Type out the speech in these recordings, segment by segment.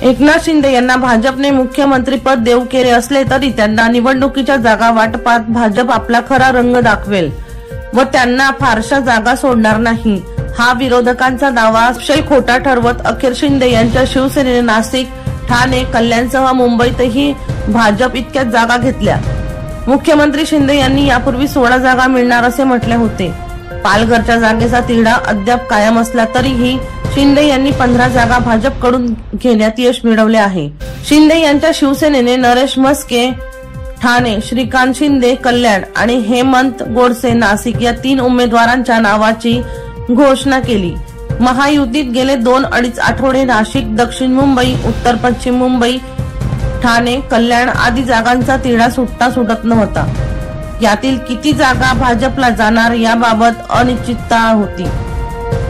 एकनाथ शिंदे यांना भाजपने मुख्यमंत्रीपद देऊ केले असले तरी त्यांना निवडणुकीच्या जागा वाटपात भाजप आपला खरा रंग दाखवेल व त्यांना फारशा जागा सोडणार नाही, हा विरोधकांचा दावा खोटा ठरवत अखेर शिंदे यांच्या शिवसेनेने नाशिक, ठाणे, कल्याणसह मुंबईतही भाजप इतक्याच जागा घेतल्या। मुख्यमंत्री शिंदे यांनी यापूर्वी 16 जागा मिळणार असे म्हटले होते। पालघरच्या जागेचा तिढा अद्याप कायम असला तरीही शिंदे यांनी 15 जागा भाजपकडून घेण्यात यश मिळवले आहे। शिंदे यांच्या शिवसेनेने नरेश म्हस्के ठाणे, श्रीकांत शिंदे कल्याण आणि हेमंत गोडसे नाशिक या 3 उमेदवारांच्या नावाची घोषणा केली। महायुतीत गेले 2-2.5 आठवडे नाशिक, दक्षिण मुंबई, उत्तर पश्चिम मुंबई, ठाणे, कल्याण आदी जागांचा तिढा सुटत नव्हता। यातील किती जागा भाजपला जाणार याबाबत अनिश्चितता होती।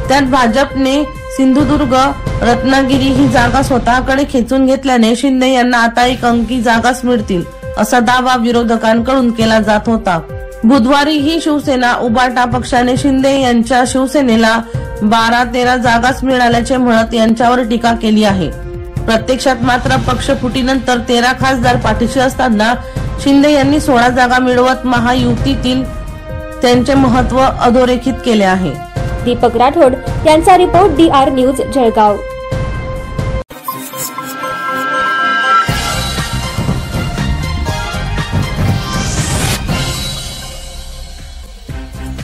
त्यात भाजपने सिंधुदुर्ग, रत्नागिरी ही जागा स्वतःकडे खेचून घेतल्याने शिंदे यांना आता 1 अंकी जागाच मिळतील असा दावा विरोधकांकडून केला जात होता। बुधवारी ही शिवसेना उबाटा पक्षाने शिंदे यांच्या शिवसेनेला 12-13 जागाच मिळाल्याचे म्हणत यांच्यावर टीका केली आहे। प्रत्यक्षात मात्र पक्षफुटीनंतर 13 खासदार पाठीशी असताना शिंदे यांनी 16 जागा मिळवत महायुतीतील त्यांचे महत्त्व अधोरेखित केले आहे। दीपक राठोड यांचा रिपोर्ट DR न्यूज जळगाव।